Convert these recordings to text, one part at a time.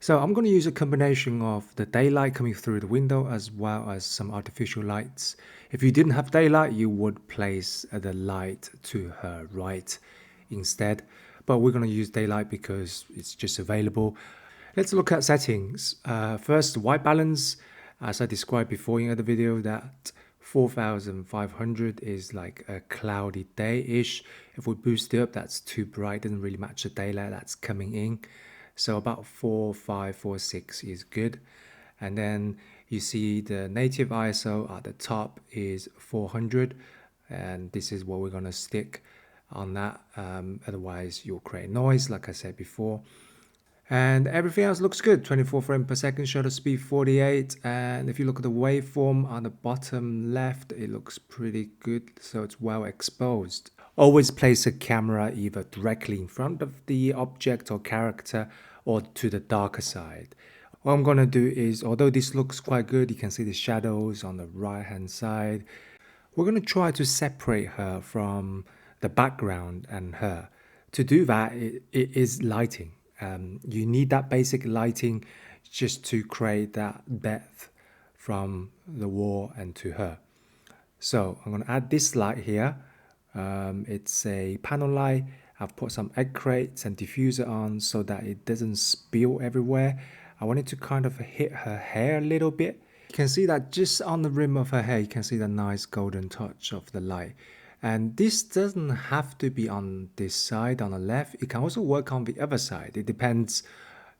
So I'm going to use a combination of the daylight coming through the window as well as some artificial lights. If you didn't have daylight, you would place the light to her right instead. But we're going to use daylight because it's just available. Let's look at settings. First, white balance. As I described before in the video, that 4500 is like a cloudy day-ish. If we boost it up, that's too bright, doesn't really match the daylight that's coming in. So about 4546 is good. And then you see the native ISO at the top is 400, and this is what we're going to stick on that. Otherwise you'll create noise, like I said before. And everything else looks good. 24 frames per second, shutter speed 48. And if you look at the waveform on the bottom left, it looks pretty good. So it's well exposed. Always place a camera either directly in front of the object or character or to the darker side. What I'm going to do is, although this looks quite good, you can see the shadows on the right hand side. We're going to try to separate her from the background and her. To do that, it is lighting. You need that basic lighting just to create that depth from the wall and to her. So I'm going to add this light here. It's a panel light. I've put some egg crates and diffuser on so that it doesn't spill everywhere. I want it to kind of hit her hair a little bit. You can see that just on the rim of her hair, you can see the nice golden touch of the light. And this doesn't have to be on this side, on the left. It can also work on the other side. It depends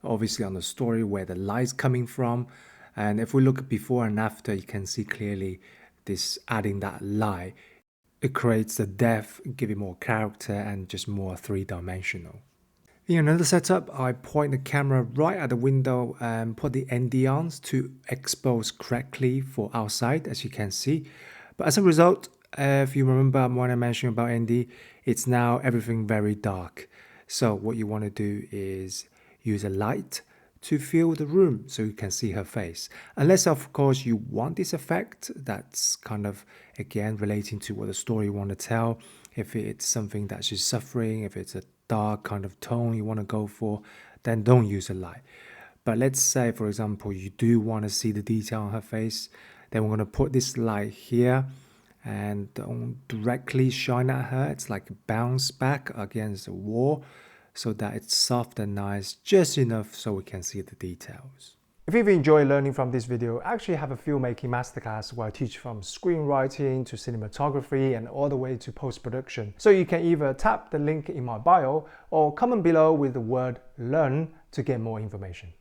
obviously on the story, where the light's coming from. And if we look at before and after, you can see clearly this adding that light. It creates the depth, give it more character and just more three-dimensional. In another setup, I point the camera right at the window and put the ND on to expose correctly for outside, as you can see. But as a result, if you remember when I mentioned about ND, it's now everything very dark. So what you want to do is use a light to fill the room so you can see her face. Unless of course you want this effect, that's kind of again relating to what the story you want to tell. If it's something that she's suffering, if it's a dark kind of tone you want to go for, then don't use a light. But let's say for example you do want to see the detail on her face, then we're going to put this light here and don't directly shine at her. It's like a bounce back against the wall so that it's soft and nice, just enough so we can see the details. If you've enjoyed learning from this video, I actually have a filmmaking masterclass where I teach from screenwriting to cinematography and all the way to post-production. So you can either tap the link in my bio or comment below with the word learn to get more information.